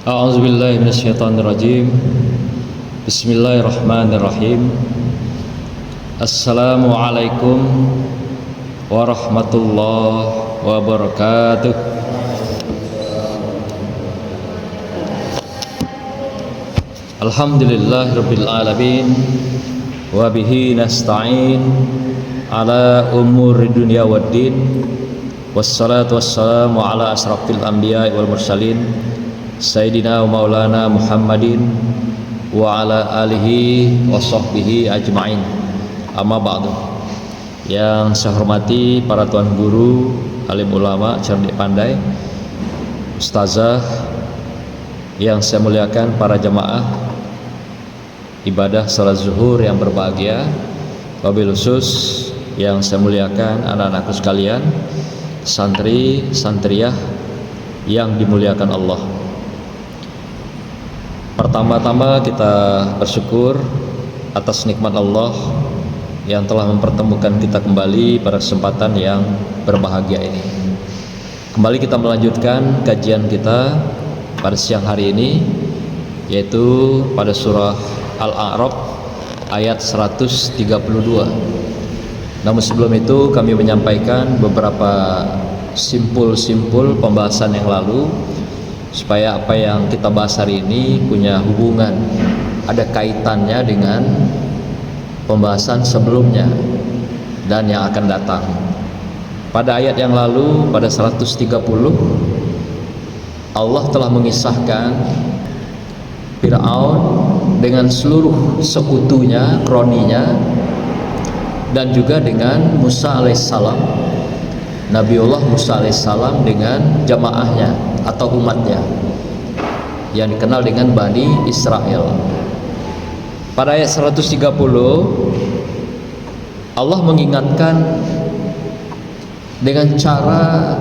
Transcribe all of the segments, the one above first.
A'udzubillahi minasyaitonirrajim. Bismillahirrahmanirrahim. Assalamualaikum warahmatullahi wabarakatuh. Alhamdulillahirabbil alamin wa bihi nasta'in ala umuri dunya waddin. Wassalatu wassalamu ala asrafil anbiya'i wal mursalin Sayyidina wa maulana Muhammadin wa ala alihi wa sahbihi ajma'in. Amma ba'du. Yang saya hormati para tuan guru, alim ulama, cerdik pandai, ustazah, yang saya muliakan para jamaah ibadah salat zuhur yang berbahagia, wabil khusus yang saya muliakan anak-anakku sekalian, santri santriyah yang dimuliakan Allah. Pertama-tama kita bersyukur atas nikmat Allah yang telah mempertemukan kita kembali pada kesempatan yang berbahagia ini. Kembali kita melanjutkan kajian kita pada siang hari ini, yaitu pada surah Al-A'raf ayat 132. Namun sebelum itu kami menyampaikan beberapa simpul-simpul pembahasan yang lalu, supaya apa yang kita bahas hari ini punya hubungan, ada kaitannya dengan pembahasan sebelumnya dan yang akan datang. Pada ayat yang lalu, pada 130, Allah telah mengisahkan Fir'aun dengan seluruh sekutunya, kroninya, dan juga dengan Musa alaihissalam, Nabiullah Musa alaihissalam dengan jamaahnya atau umatnya yang dikenal dengan Bani Israel. Pada ayat 130 Allah mengingatkan dengan cara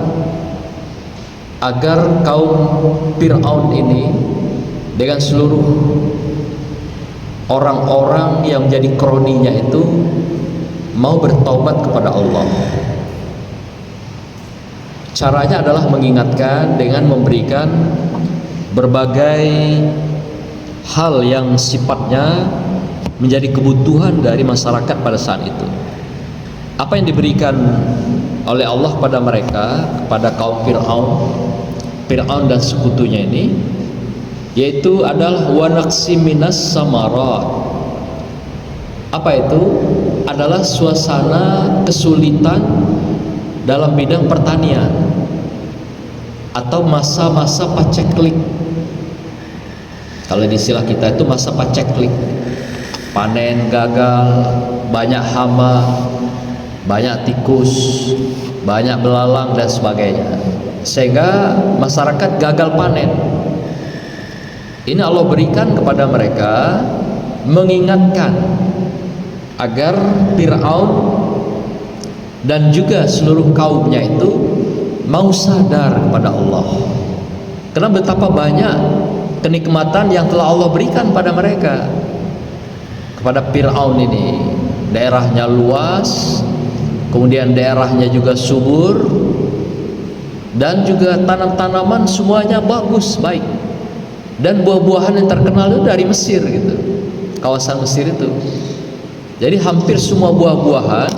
agar kaum Fir'aun ini dengan seluruh orang-orang yang menjadi kroninya itu mau bertaubat kepada Allah. Caranya adalah mengingatkan dengan memberikan berbagai hal yang sifatnya menjadi kebutuhan dari masyarakat pada saat itu. Apa yang diberikan oleh Allah pada mereka, kepada kaum Fir'aun dan sekutunya ini, yaitu adalah wanaksi minas samarat. Apa itu? Adalah suasana kesulitan dalam bidang pertanian atau masa-masa paceklik. Kalau di istilah kita itu masa paceklik, panen gagal, banyak hama, banyak tikus, banyak belalang dan sebagainya, sehingga masyarakat gagal panen. Ini Allah berikan kepada mereka, mengingatkan agar Fir'aun dan juga seluruh kaumnya itu mau sadar kepada Allah, karena betapa banyak kenikmatan yang telah Allah berikan pada mereka. Kepada Fir'aun ini, daerahnya luas, kemudian daerahnya juga subur, dan juga tanam-tanaman semuanya bagus, baik, dan buah-buahan yang terkenal itu dari Mesir gitu, kawasan Mesir itu. Jadi hampir semua buah-buahan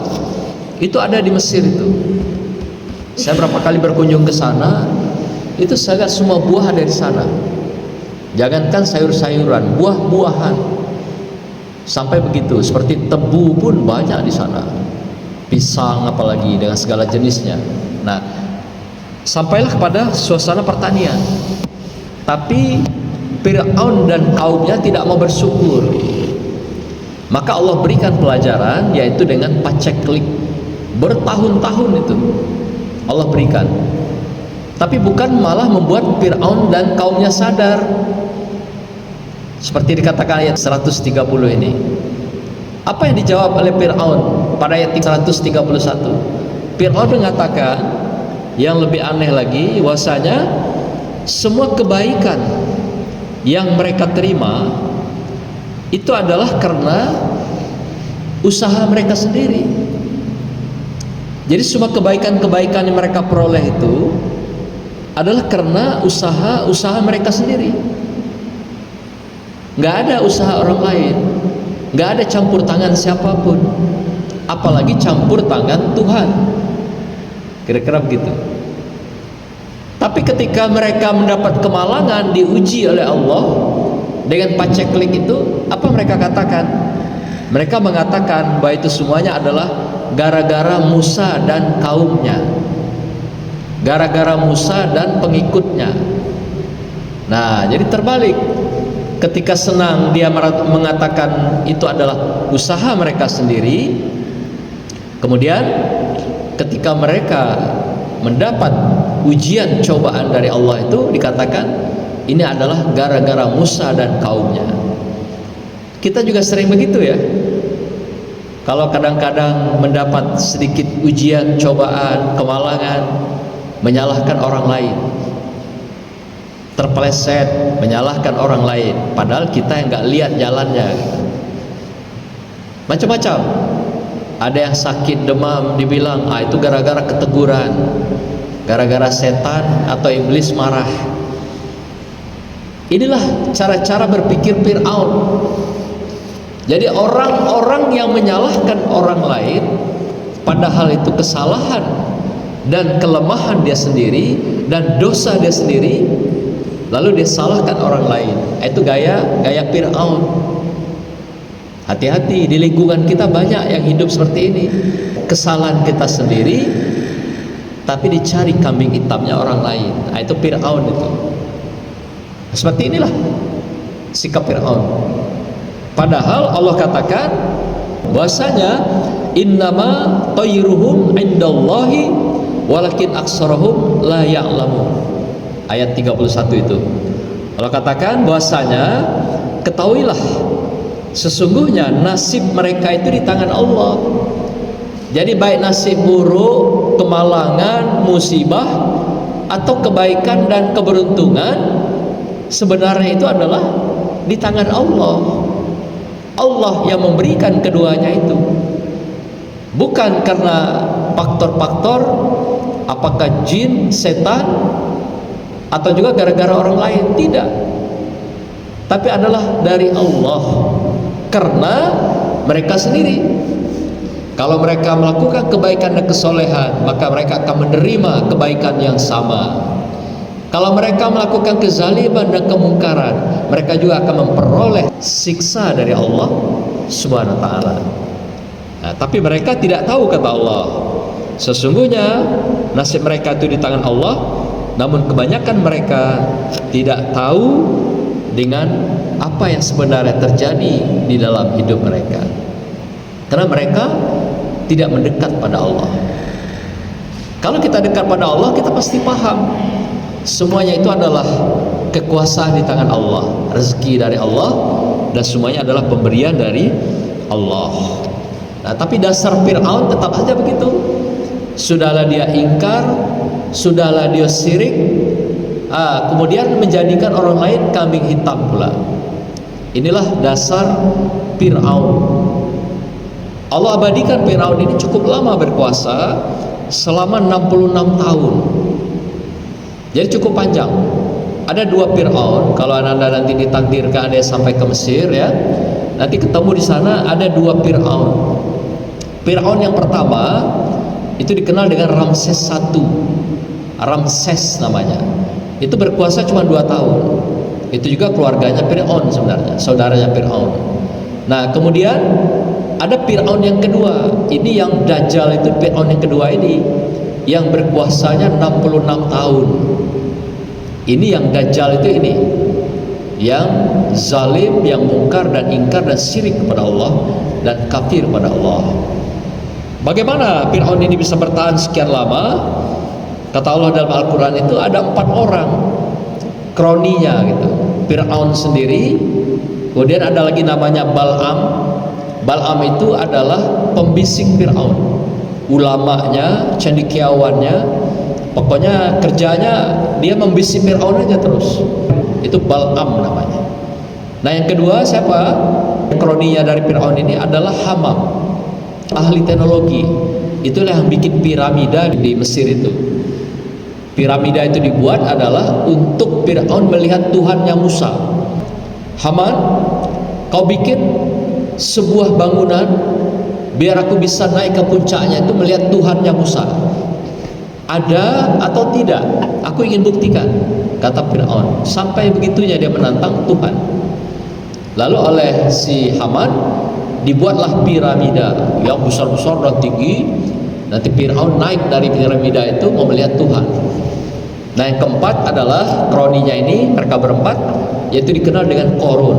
itu ada di Mesir itu. Saya berapa kali berkunjung ke sana, itu saya lihat semua buah ada di sana. Jangankan sayur-sayuran, buah-buahan sampai begitu. Seperti tebu pun banyak di sana, pisang apalagi dengan segala jenisnya. Nah, sampailah kepada suasana pertanian. Tapi Fir'aun dan kaumnya tidak mau bersyukur. Maka Allah berikan pelajaran, yaitu dengan paceklik. Bertahun-tahun itu Allah berikan, tapi bukan malah membuat Fir'aun dan kaumnya sadar. Seperti dikatakan ayat 130 ini. Apa yang dijawab oleh Fir'aun pada ayat 131? Fir'aun mengatakan yang lebih aneh lagi, bahwasanya semua kebaikan yang mereka terima itu adalah karena usaha mereka sendiri. Jadi semua kebaikan-kebaikan yang mereka peroleh itu adalah karena usaha mereka sendiri. Nggak ada usaha orang lain, nggak ada campur tangan siapapun, apalagi campur tangan Tuhan. Kira-kira begitu. Tapi ketika mereka mendapat kemalangan, diuji oleh Allah dengan paceklik itu, apa mereka katakan? Mereka mengatakan bahwa itu semuanya adalah gara-gara Musa dan kaumnya, gara-gara Musa dan pengikutnya. Nah, jadi terbalik. Ketika senang dia mengatakan itu adalah usaha mereka sendiri. Kemudian ketika mereka mendapat ujian cobaan dari Allah itu dikatakan ini adalah gara-gara Musa dan kaumnya. Kita juga sering begitu ya. Kalau kadang-kadang mendapat sedikit ujian, cobaan, kemalangan, menyalahkan orang lain, terpeleset, menyalahkan orang lain, padahal kita yang nggak lihat jalannya. Macam-macam. Ada yang sakit demam, dibilang itu gara-gara keteguran, gara-gara setan atau iblis marah. Inilah cara-cara berpikir Fir'aun. Jadi orang-orang yang menyalahkan orang lain, padahal itu kesalahan dan kelemahan dia sendiri dan dosa dia sendiri, lalu dia salahkan orang lain. Itu gaya Fir'aun. Hati-hati, di lingkungan kita banyak yang hidup seperti ini. Kesalahan kita sendiri, tapi dicari kambing hitamnya orang lain. Itu Fir'aun itu. Seperti inilah sikap Fir'aun. Padahal Allah katakan bahwasanya innama tayruhum indallahi walakin aksarahum la ya'lamun. Ayat 31 itu. Allah katakan bahwasanya ketahuilah sesungguhnya nasib mereka itu di tangan Allah. Jadi baik nasib buruk, kemalangan, musibah atau kebaikan dan keberuntungan, sebenarnya itu adalah di tangan Allah. Allah yang memberikan keduanya itu. Bukan karena faktor-faktor apakah jin, setan, atau juga gara-gara orang lain, tidak. Tapi adalah dari Allah, karena mereka sendiri. Kalau mereka melakukan kebaikan dan kesolehan, maka mereka akan menerima kebaikan yang sama. Kalau mereka melakukan kezaliman dan kemungkaran, mereka juga akan memperoleh siksa dari Allah Subhanahu wa taala. Nah, tapi mereka tidak tahu, kata Allah. Sesungguhnya nasib mereka itu di tangan Allah, namun kebanyakan mereka tidak tahu dengan apa yang sebenarnya terjadi di dalam hidup mereka. Karena mereka tidak mendekat pada Allah. Kalau kita dekat pada Allah, kita pasti paham semuanya itu adalah kekuasaan di tangan Allah, rezeki dari Allah, dan semuanya adalah pemberian dari Allah. Nah, tapi dasar Fir'aun tetap saja begitu. Sudahlah dia ingkar, sudahlah dia syirik, kemudian menjadikan orang lain kambing hitam pula. Inilah dasar Fir'aun. Allah abadikan Fir'aun ini cukup lama berkuasa, selama 66 tahun. Jadi cukup panjang. Ada dua Fir'aun. Kalau anda nanti ditakdirkan ada sampai ke Mesir ya, nanti ketemu di sana ada dua Fir'aun. Fir'aun yang pertama itu dikenal dengan Ramses I. Ramses namanya. Itu berkuasa cuma 2 tahun. Itu juga keluarganya Fir'aun sebenarnya, saudaranya Fir'aun. Nah, kemudian ada Fir'aun yang kedua. Ini yang Dajjal itu, Fir'aun yang kedua ini yang berkuasanya 66 tahun. Ini yang Dajjal itu ini, yang zalim, yang mungkar dan ingkar dan syirik kepada Allah dan kafir pada Allah. Bagaimana Fir'aun ini bisa bertahan sekian lama? Kata Allah dalam Al-Quran itu ada 4 orang kroninya gitu. Fir'aun sendiri, kemudian ada lagi namanya Bal'am. Bal'am itu adalah pembisik Fir'aun, ulamanya, cendekiawannya, pokoknya kerjanya dia membisik Fir'aun aja terus. Itu Bal'am namanya. Nah, yang kedua siapa? Kroninya dari Fir'aun ini adalah Hamam, ahli teknologi. Itulah yang bikin piramida di Mesir itu. Piramida itu dibuat adalah untuk Fir'aun melihat Tuhannya Musa. Haman, kau bikin sebuah bangunan biar aku bisa naik ke puncaknya itu melihat Tuhannya Musa. Ada atau tidak? Aku ingin buktikan, kata Fir'aun. Sampai begitunya dia menantang Tuhan. Lalu oleh si Haman dibuatlah piramida yang besar-besar dan tinggi. Nanti Fir'aun naik dari piramida itu mau melihat Tuhan. Nah, yang keempat adalah kroninya ini, mereka berempat, yaitu dikenal dengan Korun.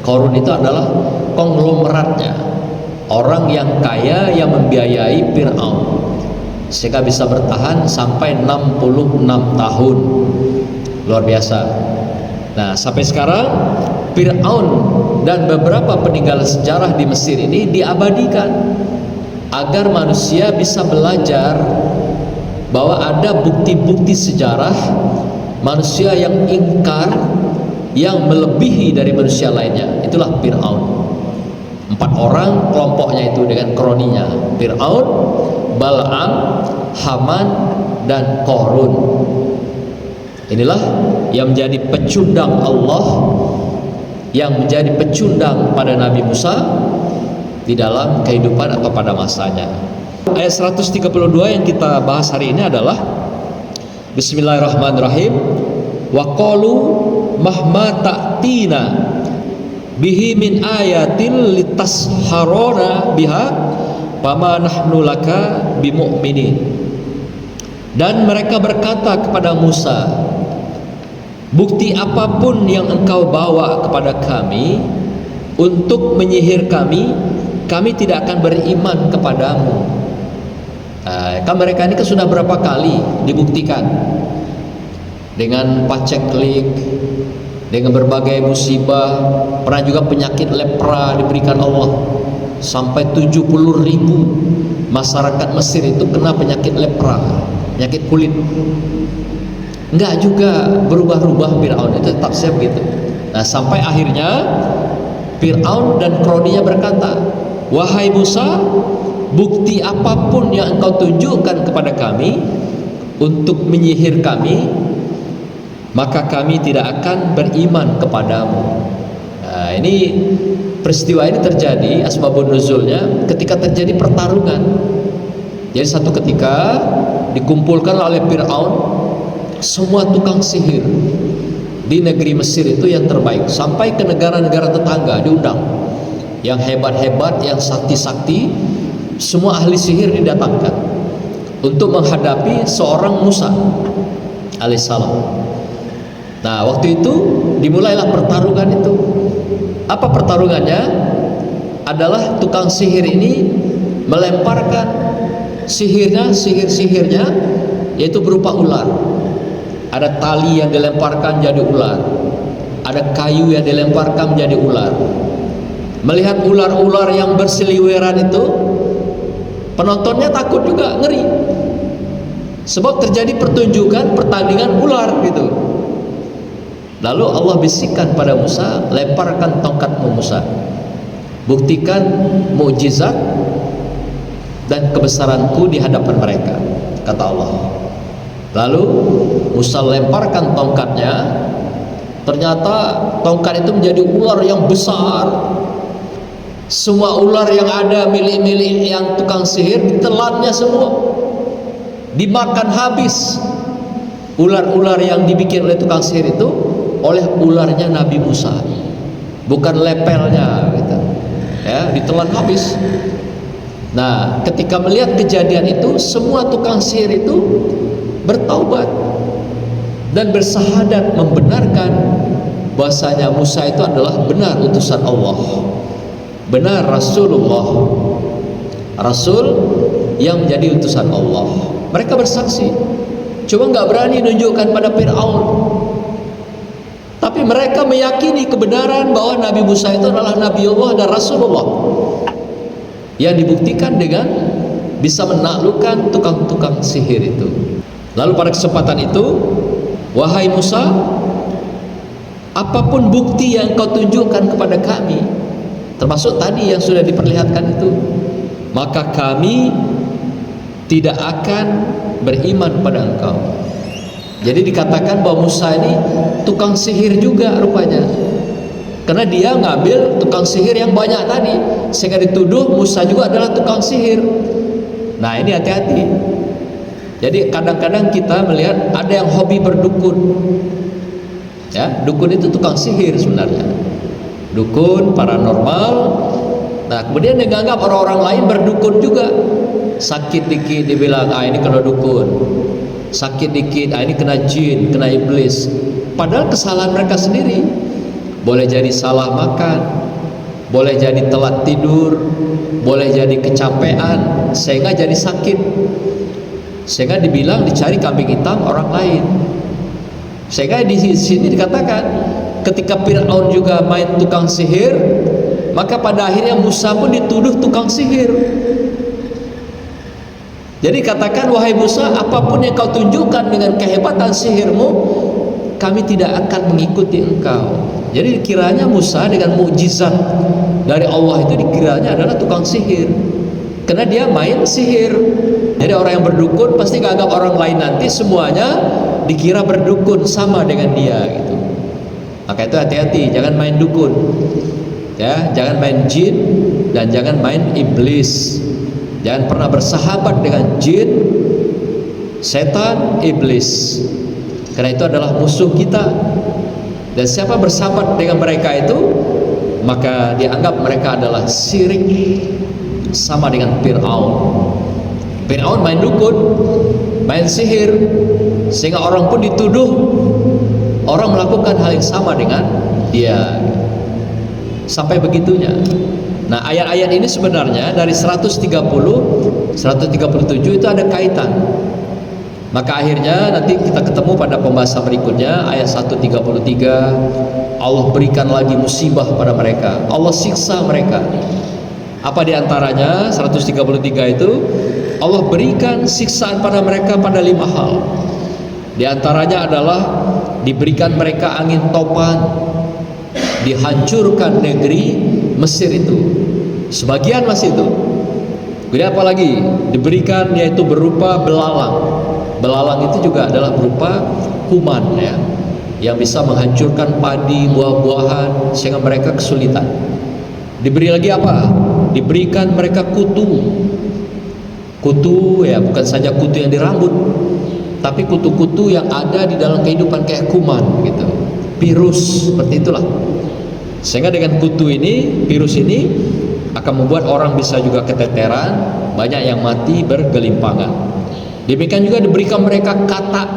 Korun itu adalah konglomeratnya, orang yang kaya yang membiayai Fir'aun sehingga bisa bertahan sampai 66 tahun. Luar biasa. Nah, sampai sekarang Fir'aun dan beberapa peninggalan sejarah di Mesir ini diabadikan agar manusia bisa belajar bahwa ada bukti-bukti sejarah manusia yang ingkar, yang melebihi dari manusia lainnya. Itulah Fir'aun. 4 orang kelompoknya itu dengan kroninya: Fir'aun, Bal'am, Haman, dan Korun. Inilah yang menjadi pecundang Allah, yang menjadi pecundang pada Nabi Musa di dalam kehidupan atau pada masanya. Ayat 132 yang kita bahas hari ini adalah Bismillahirrahmanirrahim. Wa qalu mahma ta'tina bihi min ayatin litasharona biha fama nahnu laka bimu'minin. Dan mereka berkata kepada Musa, bukti apapun yang engkau bawa kepada kami untuk menyihir kami tidak akan beriman kepadamu. Kan mereka ini kan sudah berapa kali dibuktikan dengan paceklik, dengan berbagai musibah. Pernah juga penyakit lepra diberikan Allah, sampai 70.000 masyarakat Mesir itu kena penyakit lepra, penyakit kulit. Enggak juga berubah-ubah Fir'aun, itu tetap siap gitu. Nah, sampai akhirnya Fir'aun dan kroninya berkata, wahai Musa, bukti apapun yang engkau tunjukkan kepada kami untuk menyihir kami, maka kami tidak akan beriman kepadamu. Nah, ini peristiwa ini terjadi, asbabun nuzulnya ketika terjadi pertarungan. Jadi satu ketika dikumpulkan oleh Fir'aun semua tukang sihir di negeri Mesir itu yang terbaik, sampai ke negara-negara tetangga diundang, yang hebat-hebat, yang sakti-sakti, semua ahli sihir didatangkan untuk menghadapi seorang Musa alaihissalam. Nah, waktu itu dimulailah pertarungan itu. Apa pertarungannya? Adalah tukang sihir ini melemparkan sihir-sihirnya, yaitu berupa ular. Ada tali yang dilemparkan jadi ular, ada kayu yang dilemparkan menjadi ular. Melihat ular-ular yang berseliweran itu, penontonnya takut juga, ngeri. Sebab terjadi pertunjukan pertandingan ular gitu. Lalu Allah bisikkan pada Musa, lemparkan tongkatmu Musa, buktikan mukjizat dan kebesaranku di hadapan mereka, kata Allah. Lalu Musa lemparkan tongkatnya, ternyata tongkat itu menjadi ular yang besar. Semua ular yang ada milik-milik yang tukang sihir ditelannya semua, dimakan habis. Ular-ular yang dibikin oleh tukang sihir itu oleh ularnya Nabi Musa, bukan lepelnya gitu. Ya, ditelan habis. Nah, ketika melihat kejadian itu, semua tukang sihir itu bertaubat dan bersahadat membenarkan bahwasanya Musa itu adalah benar utusan Allah, benar Rasulullah, Rasul yang menjadi utusan Allah. Mereka bersaksi, cuma nggak berani nunjukkan pada Fir'aun. Tapi mereka meyakini kebenaran bahwa Nabi Musa itu adalah Nabi Allah dan Rasulullah, yang dibuktikan dengan bisa menaklukkan tukang-tukang sihir itu. Lalu pada kesempatan itu, wahai Musa, apapun bukti yang kau tunjukkan kepada kami, termasuk tadi yang sudah diperlihatkan itu, maka kami tidak akan beriman pada engkau. Jadi dikatakan bahwa Musa ini tukang sihir juga rupanya, karena dia ngambil tukang sihir yang banyak tadi, sehingga dituduh Musa juga adalah tukang sihir. Nah ini hati-hati. Jadi kadang-kadang kita melihat ada yang hobi berdukun, ya, dukun itu tukang sihir sebenarnya, dukun paranormal. Nah kemudian dia menganggap orang-orang lain berdukun juga. Sakit dikit dibilang, ini kena dukun. Sakit dikit, ini kena jin, kena iblis. Padahal kesalahan mereka sendiri. Boleh jadi salah makan, boleh jadi telat tidur, boleh jadi kecapean, sehingga jadi sakit, sehingga dibilang dicari kambing hitam orang lain. Sehingga di sini dikatakan ketika Fir'aun juga main tukang sihir, maka pada akhirnya Musa pun dituduh tukang sihir. Jadi katakan, wahai Musa, apapun yang kau tunjukkan dengan kehebatan sihirmu, kami tidak akan mengikuti engkau. Jadi dikiranya Musa dengan mukjizat dari Allah itu dikiranya adalah tukang sihir, karena dia main sihir. Jadi orang yang berdukun pasti nganggap orang lain nanti semuanya dikira berdukun sama dengan dia gitu. Maka itu hati-hati, jangan main dukun, ya, jangan main jin dan jangan main iblis. Jangan pernah bersahabat dengan jin, setan, iblis, karena itu adalah musuh kita. Dan siapa bersahabat dengan mereka itu, maka dianggap mereka adalah syirik, sama dengan Fir'aun. Fir'aun main dukun, main sihir, sehingga orang pun dituduh orang melakukan hal yang sama dengan dia, sampai begitunya. Nah ayat-ayat ini sebenarnya dari 130, 137 itu ada kaitan. Maka akhirnya nanti kita ketemu pada pembahasan berikutnya, ayat 133, Allah berikan lagi musibah pada mereka, Allah siksa mereka. Apa diantaranya? 133 itu Allah berikan siksaan pada mereka pada 5 hal. Di antaranya adalah diberikan mereka angin topan, dihancurkan negeri Mesir itu, sebagian masih itu. Kemudian apa lagi? Diberikan yaitu berupa belalang. Belalang itu juga adalah berupa kuman, ya, yang bisa menghancurkan padi, buah-buahan, sehingga mereka kesulitan. Diberi lagi apa? Diberikan mereka kutu. Kutu, ya, bukan saja kutu yang di rambut, tapi kutu-kutu yang ada di dalam kehidupan kayak kuman gitu, virus, seperti itulah. Sehingga dengan kutu ini, virus ini akan membuat orang bisa juga keteteran, banyak yang mati bergelimpangan. Demikian juga diberikan mereka katak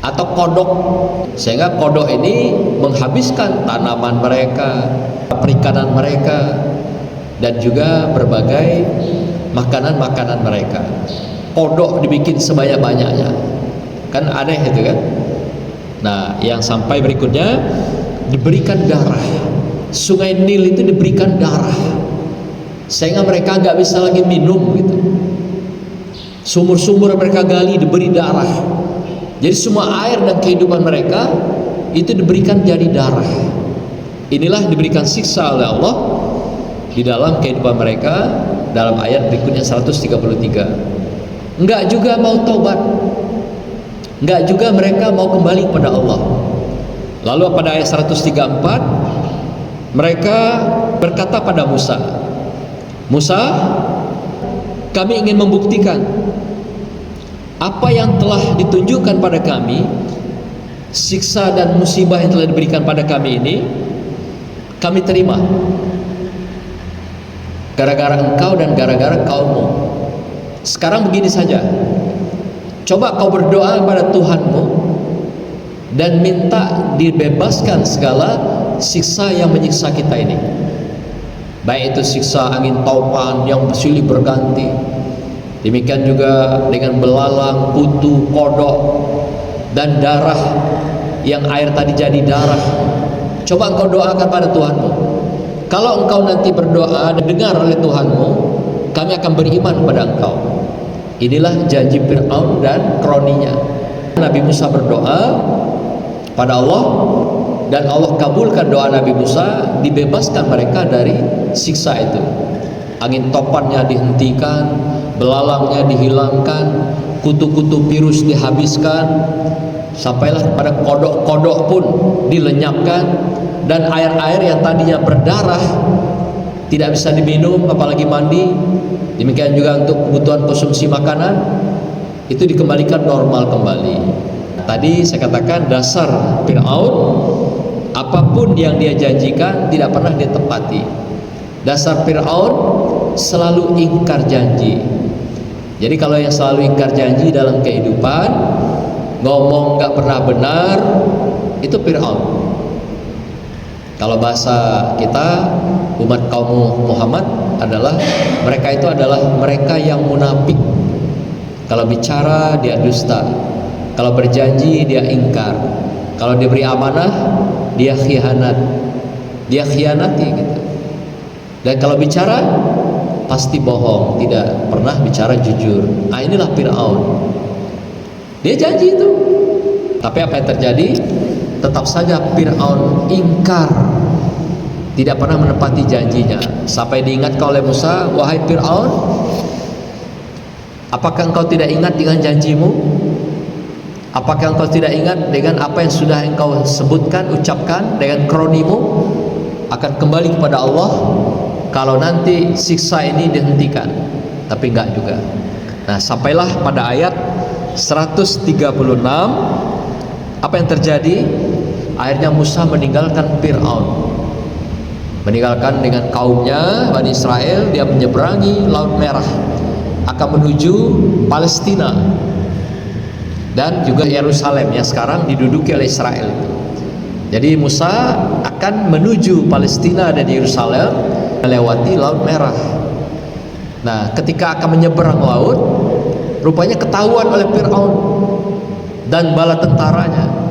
atau kodok, sehingga kodok ini menghabiskan tanaman mereka, perikanan mereka, dan juga berbagai makanan-makanan mereka. Kodok dibikin sebanyak-banyaknya, kan aneh itu kan. Nah yang sampai berikutnya, diberikan darah. Sungai Nil itu diberikan darah, sehingga mereka nggak bisa lagi minum gitu. Sumur-sumur mereka gali diberi darah. Jadi semua air dan kehidupan mereka itu diberikan jadi darah. Inilah diberikan siksa oleh Allah di dalam kehidupan mereka, dalam ayat berikutnya 133. Enggak juga mau taubat, enggak juga mereka mau kembali kepada Allah. Lalu pada ayat 134 mereka berkata pada Musa, Musa, kami ingin membuktikan apa yang telah ditunjukkan pada kami, siksa dan musibah yang telah diberikan pada kami ini, kami terima gara-gara engkau dan gara-gara kaummu. Sekarang begini saja, coba kau berdoa kepada Tuhanmu dan minta dibebaskan segala siksa yang menyiksa kita ini, baik itu siksa angin topan yang silih berganti, demikian juga dengan belalang, kutu, kodok, dan darah yang air tadi jadi darah. Coba engkau doakan pada Tuhanmu. Kalau engkau nanti berdoa dan dengar oleh Tuhanmu, kami akan beriman kepada engkau. Inilah janji Fir'aun dan kroninya. Nabi Musa berdoa pada Allah, dan Allah kabulkan doa Nabi Musa, dibebaskan mereka dari siksa itu. Angin topannya dihentikan, belalangnya dihilangkan, kutu-kutu virus dihabiskan, sampailah kepada kodok-kodok pun dilenyapkan, dan air-air yang tadinya berdarah tidak bisa diminum apalagi mandi, demikian juga untuk kebutuhan konsumsi makanan itu dikembalikan normal kembali. Tadi saya katakan dasar Fir'aun, apapun yang dia janjikan tidak pernah dia tepati. Dasar Fir'aun selalu ingkar janji. Jadi kalau yang selalu ingkar janji dalam kehidupan, ngomong gak pernah benar, itu Fir'aun. Kalau bahasa kita umat kaum Muhammad adalah mereka yang munafik. Kalau bicara dia dusta, kalau berjanji dia ingkar, kalau diberi amanah dia khianati gitu. Dan kalau bicara pasti bohong, tidak pernah bicara jujur. Nah, inilah Fir'aun. Dia janji itu, tapi apa yang terjadi? Tetap saja Fir'aun ingkar, tidak pernah menepati janjinya. Sampai diingatkan oleh Musa, wahai Fir'aun, apakah engkau tidak ingat dengan janjimu? Apakah engkau tidak ingat dengan apa yang sudah engkau sebutkan, ucapkan dengan kronimu? Akan kembali kepada Allah kalau nanti siksa ini dihentikan. Tapi enggak juga. Nah, sampailah pada ayat 136. Apa yang terjadi? Akhirnya Musa meninggalkan Fir'aun, meninggalkan dengan kaumnya Bani Israel. Dia menyeberangi Laut Merah, akan menuju Palestina dan juga Yerusalem yang sekarang diduduki oleh Israel. Jadi Musa akan menuju Palestina dan Yerusalem melewati Laut Merah. Nah, ketika akan menyeberang laut, rupanya ketahuan oleh Fir'aun dan bala tentaranya.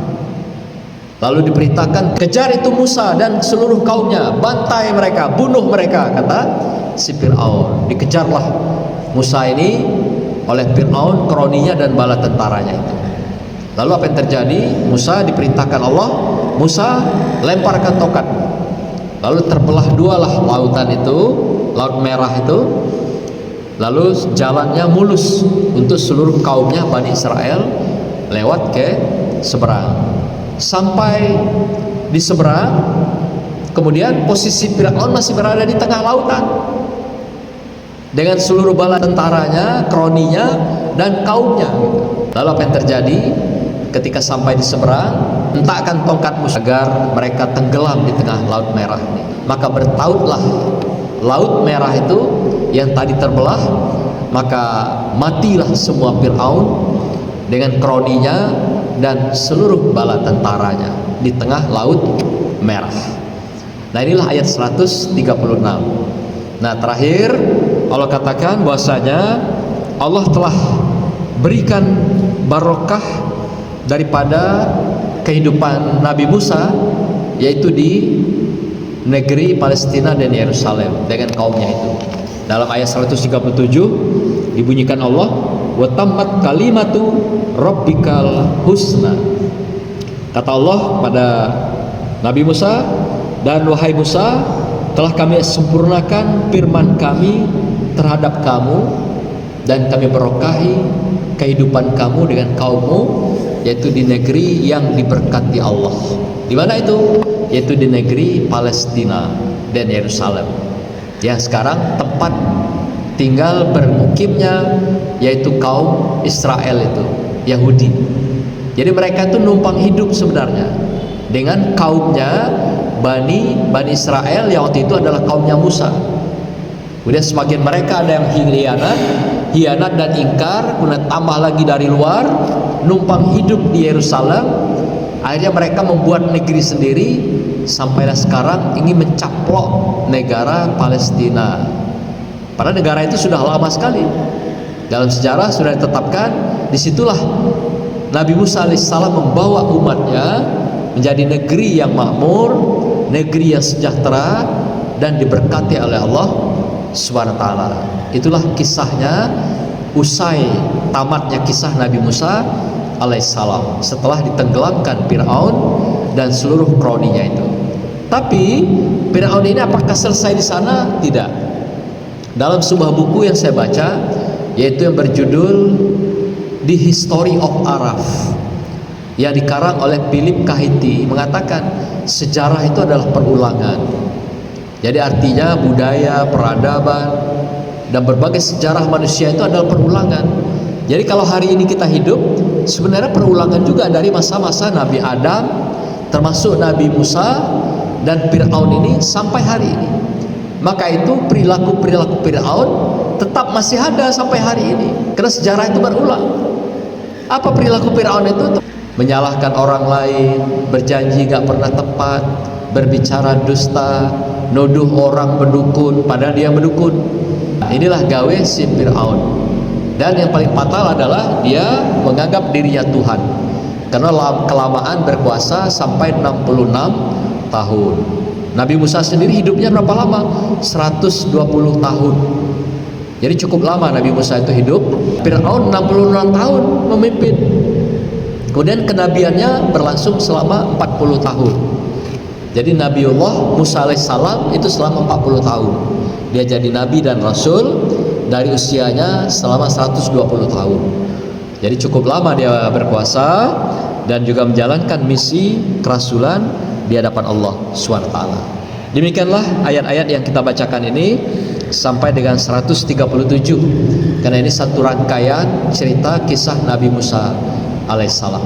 Lalu diperintahkan, kejar itu Musa dan seluruh kaumnya, bantai mereka, bunuh mereka, kata si Fir'aun. Dikejarlah Musa ini oleh Fir'aun, kroninya dan bala tentaranya itu. Lalu apa yang terjadi? Musa diperintahkan Allah, Musa lemparkan tongkat. Lalu terbelah dualah lautan itu, Laut Merah itu. Lalu jalannya mulus untuk seluruh kaumnya Bani Israel lewat ke seberang. Sampai di seberang, kemudian posisi Fir'aun masih berada di tengah lautan dengan seluruh bala tentaranya, kroninya, dan kaumnya. Lalu apa yang terjadi? Ketika sampai di seberang, hentakkan tongkat Musa agar mereka tenggelam di tengah Laut Merah ini. Maka bertautlah Laut Merah itu yang tadi terbelah, maka matilah semua Fir'aun dengan kroninya dan seluruh bala tentaranya di tengah Laut Merah. Nah, inilah ayat 136. Nah, terakhir Allah katakan bahwasanya Allah telah berikan barokah daripada kehidupan Nabi Musa, yaitu di negeri Palestina dan Yerusalem dengan kaumnya itu. Dalam ayat 137 dibunyikan Allah, wa tammat kalimatu rabbikal husna. Kata Allah pada Nabi Musa, dan wahai Musa, telah kami sempurnakan firman kami terhadap kamu, dan kami berkahi kehidupan kamu dengan kaummu, yaitu di negeri yang diberkati Allah. Di mana itu? Yaitu di negeri Palestina dan Yerusalem, yang sekarang tempat tinggal bermukimnya yaitu kaum Israel itu, Yahudi. Jadi mereka itu numpang hidup sebenarnya dengan kaumnya Bani Israel yang waktu itu adalah kaumnya Musa. Kemudian sebagian mereka ada yang hianat dan ingkar, kemudian tambah lagi dari luar numpang hidup di Yerusalem. Akhirnya mereka membuat negeri sendiri, sampailah sekarang ingin mencaplok negara Palestina. Padahal negara itu sudah lama sekali, dalam sejarah sudah ditetapkan. Disitulah Nabi Musa alaihissalam membawa umatnya menjadi negeri yang makmur, negeri yang sejahtera dan diberkati oleh Allah Subhanahu wa taala. Itulah kisahnya, usai tamatnya kisah Nabi Musa alaihissalam setelah ditenggelamkan Fir'aun dan seluruh kroninya itu. Tapi Fir'aun ini apakah selesai di sana? Tidak. Dalam sebuah buku yang saya baca, yaitu yang berjudul The History of Araf, yang dikarang oleh Philip Kahiti, mengatakan sejarah itu adalah perulangan. Jadi artinya budaya, peradaban, dan berbagai sejarah manusia itu adalah perulangan. Jadi kalau hari ini kita hidup, sebenarnya perulangan juga dari masa-masa Nabi Adam, termasuk Nabi Musa dan Fir'aun ini sampai hari ini. Maka itu perilaku-perilaku Fir'aun tetap masih ada sampai hari ini, karena sejarah itu berulang. Apa perilaku Fir'aun itu? Menyalahkan orang lain, berjanji gak pernah tepat, berbicara dusta, nuduh orang berdukun padahal dia berdukun. Inilah gawe si Fir'aun. Dan yang paling fatal adalah dia menganggap dirinya Tuhan, karena kelamaan berkuasa sampai 66 tahun. Nabi Musa sendiri hidupnya berapa lama? 120 tahun. Jadi cukup lama Nabi Musa itu hidup. Fir'aun 66 tahun memimpin. Kemudian kenabiannya berlangsung selama 40 tahun. Jadi Nabiullah Musa alaihissalam itu selama 40 tahun. Dia jadi nabi dan rasul dari usianya selama 120 tahun. Jadi cukup lama dia berkuasa dan juga menjalankan misi kerasulan di hadapan Allah SWT. Demikianlah ayat-ayat yang kita bacakan ini sampai dengan 137, karena ini satu rangkaian cerita kisah Nabi Musa alaihissalam.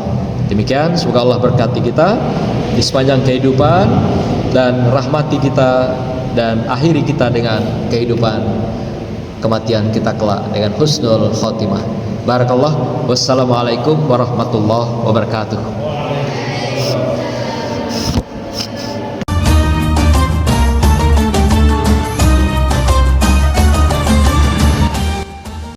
Demikian, semoga Allah berkati kita di sepanjang kehidupan dan rahmati kita dan akhiri kita dengan kehidupan kematian kita kelak dengan husnul khotimah. Barakallah. Wassalamualaikum warahmatullahi wabarakatuh.